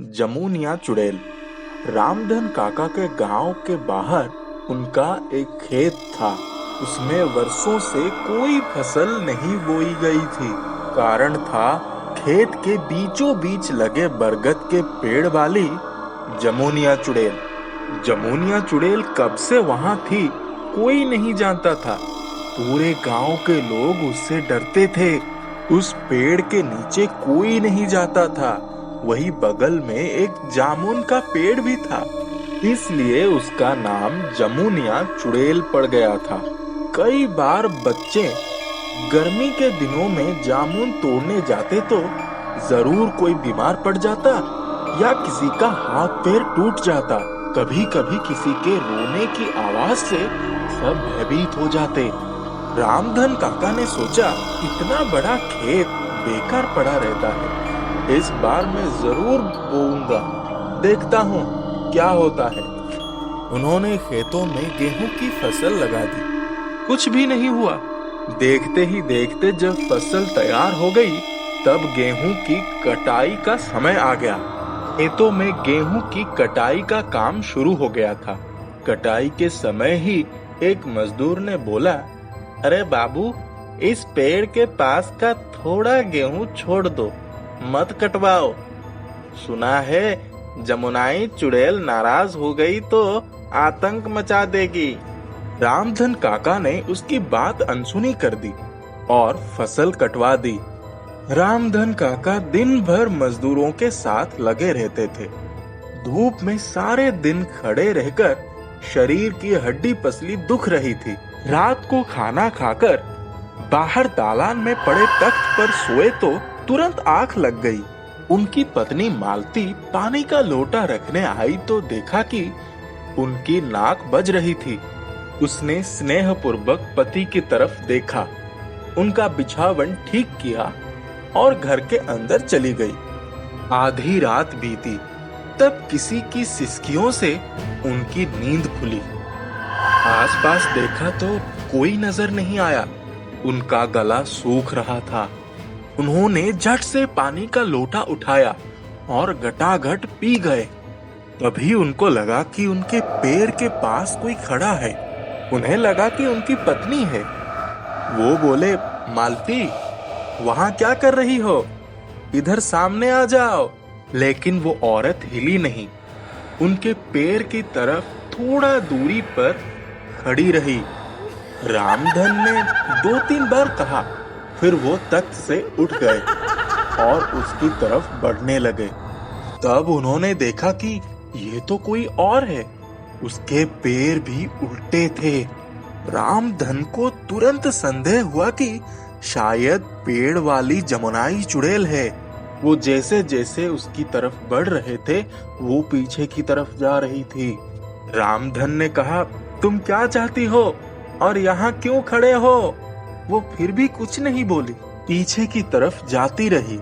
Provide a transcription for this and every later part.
जमुनिया चुड़ैल। रामधन काका के गांव के बाहर उनका एक खेत था। उसमें वर्षों से कोई फसल नहीं बोई गई थी। कारण था खेत के बीचों बीच लगे बरगद के पेड़ वाली जमुनिया चुड़ैल। जमुनिया चुड़ैल कब से वहां थी कोई नहीं जानता था। पूरे गांव के लोग उससे डरते थे। उस पेड़ के नीचे कोई नहीं जाता था। वही बगल में एक जामुन का पेड़ भी था, इसलिए उसका नाम जमुनिया चुड़ैल पड़ गया था। कई बार बच्चे गर्मी के दिनों में जामुन तोड़ने जाते तो जरूर कोई बीमार पड़ जाता या किसी का हाथ पैर टूट जाता। कभी कभी किसी के रोने की आवाज से सब भयभीत हो जाते। रामधन काका ने सोचा, इतना बड़ा खेत बेकार पड़ा रहता है, इस बार मैं जरूर बोऊंगा, देखता हूँ क्या होता है। उन्होंने खेतों में गेहूं की फसल लगा दी। कुछ भी नहीं हुआ। देखते ही देखते जब फसल तैयार हो गई तब गेहूं की कटाई का समय आ गया। खेतों में गेहूं की कटाई का काम शुरू हो गया था। कटाई के समय ही एक मजदूर ने बोला, अरे बाबू, इस पेड़ के पास का थोड़ा गेहूं छोड़ दो, मत कटवाओ। सुना है जमुनाई चुड़ैल नाराज हो गई तो आतंक मचा देगी। रामधन काका ने उसकी बात अनसुनी कर दी और फसल कटवा दी। रामधन काका दिन भर मजदूरों के साथ लगे रहते थे। धूप में सारे दिन खड़े रहकर शरीर की हड्डी पसली दुख रही थी। रात को खाना खाकर बाहर दालान में पड़े तख्त पर सोए तो तुरंत आंख लग गई। उनकी पत्नी मालती पानी का लोटा रखने आई तो देखा कि उनकी नाक बज रही थी। उसने स्नेहपूर्वक पति की तरफ देखा, उनका बिछावन ठीक किया और घर के अंदर चली गई। आधी रात बीती तब किसी की सिसकियों से उनकी नींद खुली। आसपास देखा तो कोई नजर नहीं आया। उनका गला सूख रहा था। उन्होंने झट से पानी का लोटा उठाया और घटाघट पी गए। तभी उनको लगा कि उनके पैर के पास कोई खड़ा है। उन्हें लगा कि उनकी पत्नी है। वो बोले, मालती, वहां क्या कर रही हो? इधर सामने आ जाओ। लेकिन वो औरत हिली नहीं। उनके पैर की तरफ थोड़ा दूरी पर खड़ी रही। रामधन ने 2-3 बार कहा, फिर वो तख्त से उठ गए और उसकी तरफ बढ़ने लगे। तब उन्होंने देखा कि ये तो कोई और है। उसके पैर भी उल्टे थे। रामधन को तुरंत संदेह हुआ कि शायद पेड़ वाली जमुनाई चुड़ैल है। वो जैसे जैसे उसकी तरफ बढ़ रहे थे वो पीछे की तरफ जा रही थी। रामधन ने कहा, तुम क्या चाहती हो और यहाँ क्यों खड़े हो? वो फिर भी कुछ नहीं बोली, पीछे की तरफ जाती रही।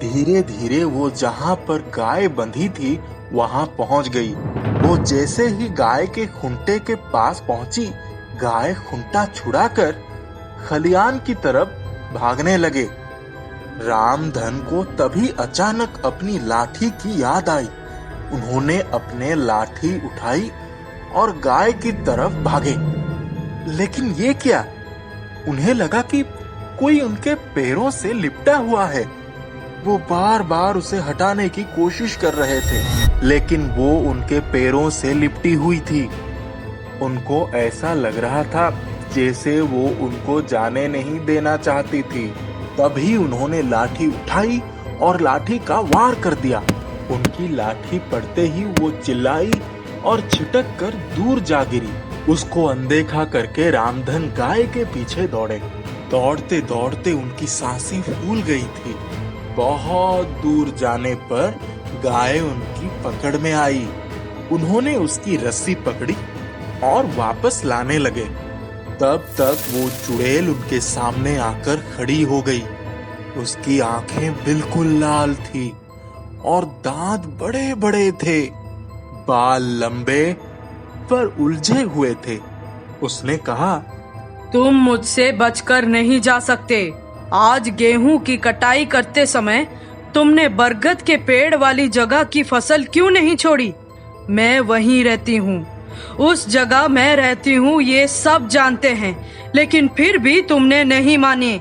धीरे धीरे वो जहाँ पर गाय बंधी थी वहाँ पहुँच गई। वो जैसे ही गाय के खूंटे के पास पहुँची, गाय खूंटा छुड़ाकर खलियान की तरफ भागने लगे। रामधन को तभी अचानक अपनी लाठी की याद आई। उन्होंने अपने लाठी उठाई और गाय की तरफ भागे। लेकिन ये क्या? उन्हें लगा कि कोई उनके पैरों से लिपटा हुआ है। वो बार बार उसे हटाने की कोशिश कर रहे थे, लेकिन वो उनके पैरों से लिपटी हुई थी। उनको ऐसा लग रहा था जैसे वो उनको जाने नहीं देना चाहती थी। तभी उन्होंने लाठी उठाई और लाठी का वार कर दिया। उनकी लाठी पड़ते ही वो चिल्लाई और छिटक कर दूर जा गिरी। उसको अनदेखा करके रामधन गाय के पीछे दौड़े। दौड़ते दौड़ते उनकी सांसें फूल गई थी। बहुत दूर जाने पर गाय उनकी पकड़ में आई। उन्होंने उसकी रस्सी पकड़ी और वापस लाने लगे। तब तक वो चुड़ैल उनके सामने आकर खड़ी हो गई। उसकी आंखें बिल्कुल लाल थी और दांत बड़े बड़े थे। बाल लंबे पर उलझे हुए थे। उसने कहा, तुम मुझसे बचकर नहीं जा सकते। आज गेहूं की कटाई करते समय तुमने बरगद के पेड़ वाली जगह की फसल क्यों नहीं छोड़ी? मैं वहीं रहती हूँ, उस जगह मैं रहती हूँ, ये सब जानते हैं, लेकिन फिर भी तुमने नहीं माने।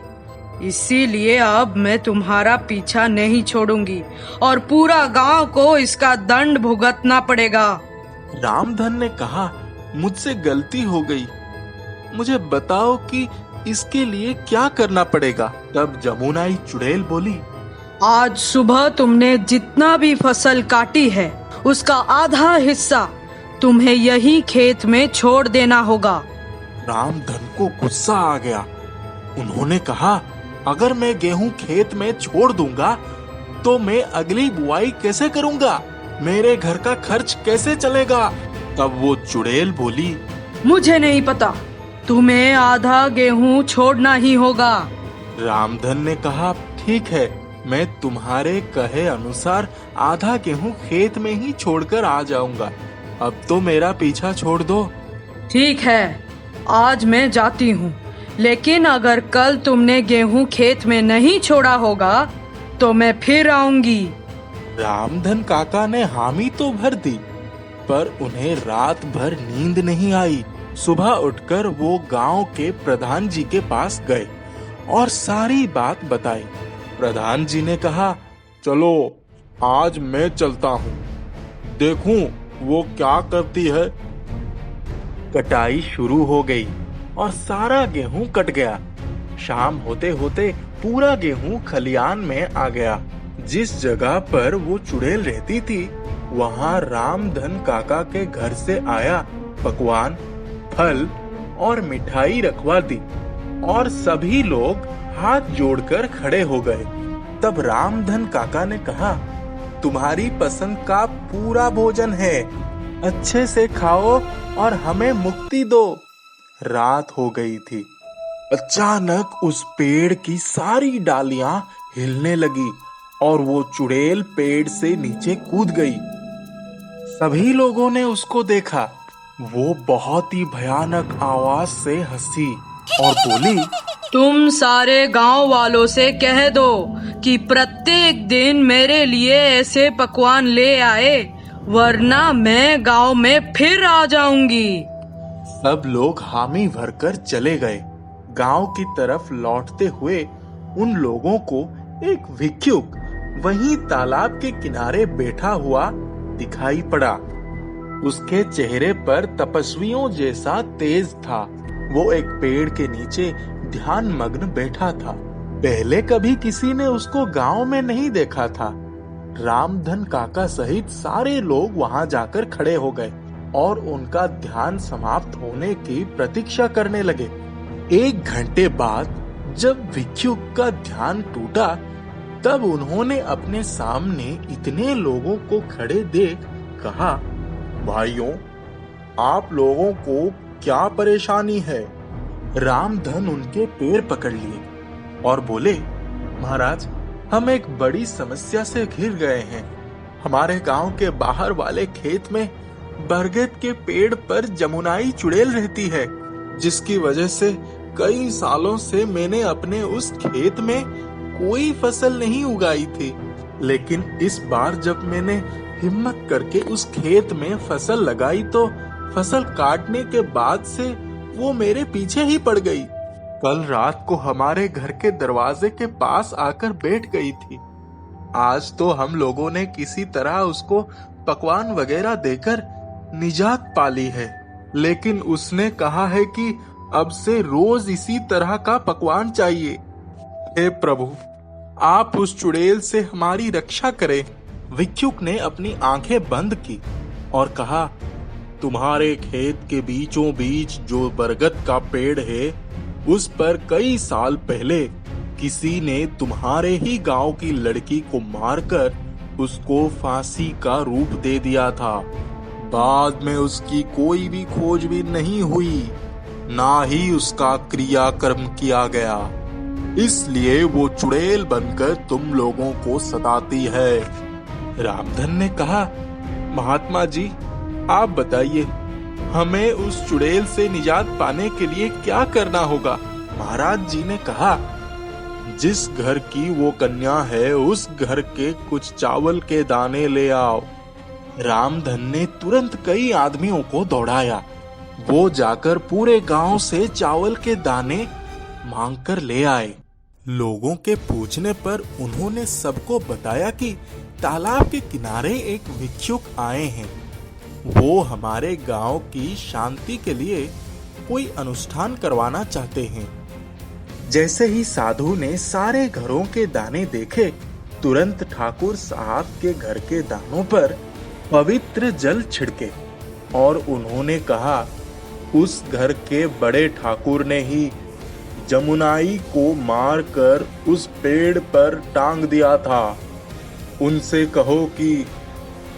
इसीलिए अब मैं तुम्हारा पीछा नहीं छोड़ूंगी और पूरा गांव को इसका दंड भुगतना पड़ेगा। रामधन ने कहा, मुझसे गलती हो गई, मुझे बताओ कि इसके लिए क्या करना पड़ेगा। तब जमुनाई चुड़ैल बोली, आज सुबह तुमने जितना भी फसल काटी है उसका आधा हिस्सा तुम्हें यही खेत में छोड़ देना होगा। रामधन को गुस्सा आ गया। उन्होंने कहा, अगर मैं गेहूं खेत में छोड़ दूंगा तो मैं अगली बुआई कैसे करूंगा? मेरे घर का खर्च कैसे चलेगा? तब वो चुड़ैल बोली, मुझे नहीं पता, तुम्हें आधा गेहूं छोड़ना ही होगा। रामधन ने कहा, ठीक है, मैं तुम्हारे कहे अनुसार आधा गेहूं खेत में ही छोड़कर आ जाऊंगा। अब तो मेरा पीछा छोड़ दो। ठीक है, आज मैं जाती हूँ, लेकिन अगर कल तुमने गेहूं खेत में नहीं छोड़ा होगा तो मैं फिर आऊंगी। रामधन काका ने हामी तो भर दी, पर उन्हें रात भर नींद नहीं आई। सुबह उठकर वो गांव के प्रधान जी के पास गए और सारी बात बताई। प्रधान जी ने कहा, चलो आज मैं चलता हूँ, देखूं वो क्या करती है। कटाई शुरू हो गई और सारा गेहूं कट गया। शाम होते होते पूरा गेहूं खलियान में आ गया। जिस जगह पर वो चुड़ैल रहती थी वहाँ रामधन काका के घर से आया पकवान, फल और मिठाई रखवा दी और सभी लोग हाथ जोड़कर खड़े हो गए। तब रामधन काका ने कहा, तुम्हारी पसंद का पूरा भोजन है, अच्छे से खाओ और हमें मुक्ति दो। रात हो गई थी। अचानक उस पेड़ की सारी डालियां हिलने लगी और वो चुड़ैल पेड़ से नीचे कूद गई। सभी लोगों ने उसको देखा। वो बहुत ही भयानक आवाज से हंसी और बोली, तुम सारे गांव वालों से कह दो कि प्रत्येक दिन मेरे लिए ऐसे पकवान ले आए, वरना मैं गांव में फिर आ जाऊंगी। सब लोग हामी भरकर चले गए। गांव की तरफ लौटते हुए उन लोगों को एक भिक्षुक वहीं तालाब के किनारे बैठा हुआ दिखाई पड़ा। उसके चेहरे पर तपस्वियों जैसा तेज था। वो एक पेड़ के नीचे ध्यान मग्न बैठा था। पहले कभी किसी ने उसको गांव में नहीं देखा था। रामधन काका सहित सारे लोग वहां जाकर खड़े हो गए और उनका ध्यान समाप्त होने की प्रतीक्षा करने लगे। 1 घंटे बाद जब भिक्षुक का ध्यान टूटा तब उन्होंने अपने सामने इतने लोगों को खड़े देख कहा, भाइयों, आप लोगों को क्या परेशानी है? रामधन उनके पैर पकड़ लिए और बोले, महाराज, हम एक बड़ी समस्या से घिर गए हैं। हमारे गांव के बाहर वाले खेत में बरगद के पेड़ पर जमुनाई चुड़ैल रहती है, जिसकी वजह से कई सालों से मैंने अपने उस खेत में कोई फसल नहीं उगाई थी। लेकिन इस बार जब मैंने हिम्मत करके उस खेत में फसल लगाई तो फसल काटने के बाद से वो मेरे पीछे ही पड़ गई। कल रात को हमारे घर के दरवाजे के पास आकर बैठ गई थी। आज तो हम लोगों ने किसी तरह उसको पकवान वगैरह देकर निजात पाली है, लेकिन उसने कहा है कि अब से रोज इसी तरह का पकवान चाहिए। हे प्रभु, आप उस चुड़ैल से हमारी रक्षा करें। भिक्षुक ने अपनी आंखें बंद की और कहा, तुम्हारे खेत के बीचों बीच जो बरगद का पेड़ है, उस पर कई साल पहले किसी ने तुम्हारे ही गांव की लड़की को मारकर उसको फांसी का रूप दे दिया था। बाद में उसकी कोई भी खोजबीन नहीं हुई, ना ही उसका क्रियाकर्म किया गया। इसलिए वो चुड़ैल बनकर तुम लोगों को सताती है। रामधन ने कहा, महात्मा जी, आप बताइए, हमें उस चुड़ैल से निजात पाने के लिए क्या करना होगा? महाराज जी ने कहा, जिस घर की वो कन्या है उस घर के कुछ चावल के दाने ले आओ। रामधन ने तुरंत कई आदमियों को दौड़ाया। वो जाकर पूरे गांव से चावल के दाने मांगकर ले आए। लोगों के पूछने पर उन्होंने सबको बताया कि तालाब के किनारे एक भिक्षुक आए हैं। वो हमारे गांव की शांति के लिए कोई अनुष्ठान करवाना चाहते हैं। जैसे ही साधु ने सारे घरों के दाने देखे, तुरंत ठाकुर साहब के घर के दानों पर पवित्र जल छिड़के और उन्होंने कहा, उस घर के बड़े ठाकुर ने ही जमुनाई को मारकर उस पेड़ पर टांग दिया था। उनसे कहो कि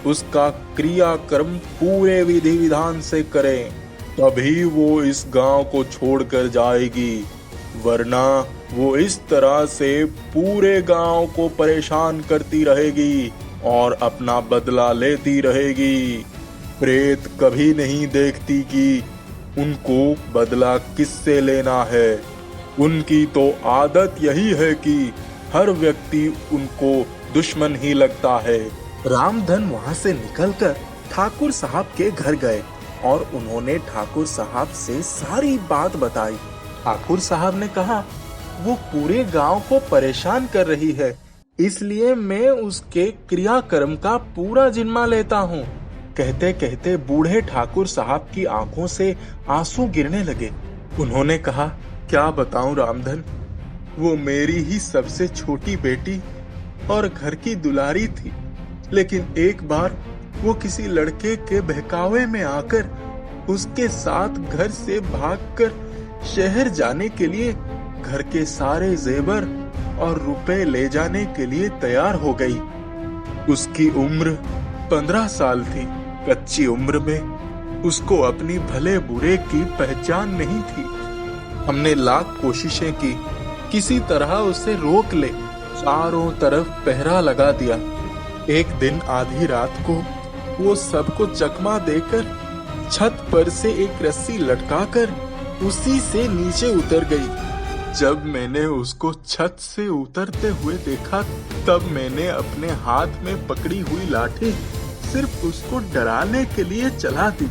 उसका क्रियाक्रम पूरे विधि विधान से करें, तभी वो इस गांव को छोड़कर जाएगी, वरना वो इस तरह से पूरे गांव को परेशान करती रहेगी और अपना बदला लेती रहेगी। प्रेत कभी नहीं देखती कि उनको बदला किससे लेना है। उनकी तो आदत यही है कि हर व्यक्ति उनको दुश्मन ही लगता है। रामधन वहां से निकलकर ठाकुर साहब के घर गए और उन्होंने ठाकुर साहब से सारी बात बताई। ठाकुर साहब ने कहा, वो पूरे गांव को परेशान कर रही है, इसलिए मैं उसके क्रियाकर्म का पूरा जिम्मा लेता हूँ। कहते कहते बूढ़े ठाकुर साहब की आंखों से आंसू गिरने लगे। उन्होंने कहा, क्या बताऊं रामधन, वो मेरी ही सबसे छोटी बेटी और घर की दुलारी थी, लेकिन एक बार वो किसी लड़के के बहकावे में आकर उसके साथ घर से भागकर शहर जाने के लिए घर के सारे जेवर और रुपए ले जाने के लिए तैयार हो गई। उसकी उम्र 15 साल थी। कच्ची उम्र में उसको अपनी भले बुरे की पहचान नहीं थी। हमने लाख कोशिशें की, किसी तरह उसे रोक ले, चारों तरफ पहरा लगा दिया। एक दिन आधी रात को वो सबको चकमा देकर छत पर से एक रस्सी लटकाकर उसी से नीचे उतर गई। जब मैंने उसको छत से उतरते हुए देखा, तब मैंने अपने हाथ में पकड़ी हुई लाठी सिर्फ उसको डराने के लिए चला दी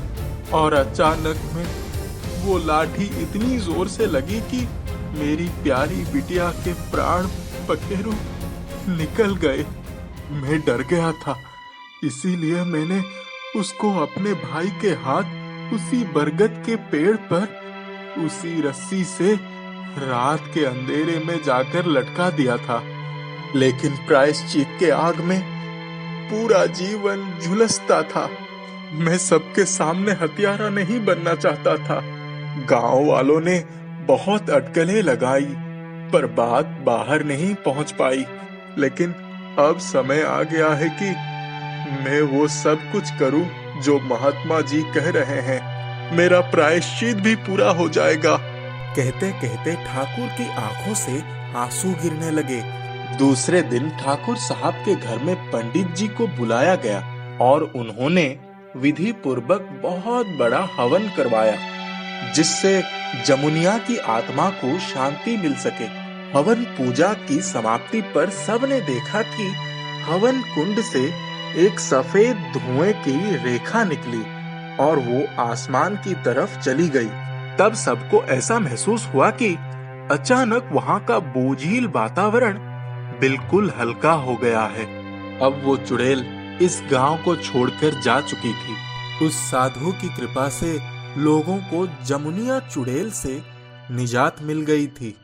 और अचानक में वो लाठी इतनी जोर से लगी कि मेरी प्यारी बिटिया के प्राण पखेरु निकल गए। मैं डर गया था, इसीलिए मैंने उसको अपने भाई के हाथ उसी बरगद के पेड़ पर उसी रस्सी से रात के अंधेरे में जाकर लटका दिया था। लेकिन प्रायश्चित के आग में पूरा जीवन झुलसता था। मैं सबके सामने हत्यारा नहीं बनना चाहता था। गांव वालों ने बहुत अटकलें लगाई, पर बात बाहर नहीं पहुंच पाई। लेकिन अब समय आ गया है कि मैं वो सब कुछ करूं जो महात्मा जी कह रहे हैं। मेरा प्रायश्चित भी पूरा हो जाएगा। कहते कहते ठाकुर की आंखों से आंसू गिरने लगे। दूसरे दिन ठाकुर साहब के घर में पंडित जी को बुलाया गया और उन्होंने विधि पूर्वक बहुत बड़ा हवन करवाया, जिससे जमुनिया की आत्मा को शांति मिल सके। हवन पूजा की समाप्ति पर सबने देखा कि हवन कुंड से एक सफेद धुएं की रेखा निकली और वो आसमान की तरफ चली गई। तब सबको ऐसा महसूस हुआ कि अचानक वहां का बोझिल वातावरण बिल्कुल हल्का हो गया है। अब वो चुड़ैल इस गांव को छोड़कर जा चुकी थी। उस साधु की कृपा से लोगों को जमुनिया चुड़ैल से निजात मिल गई थी।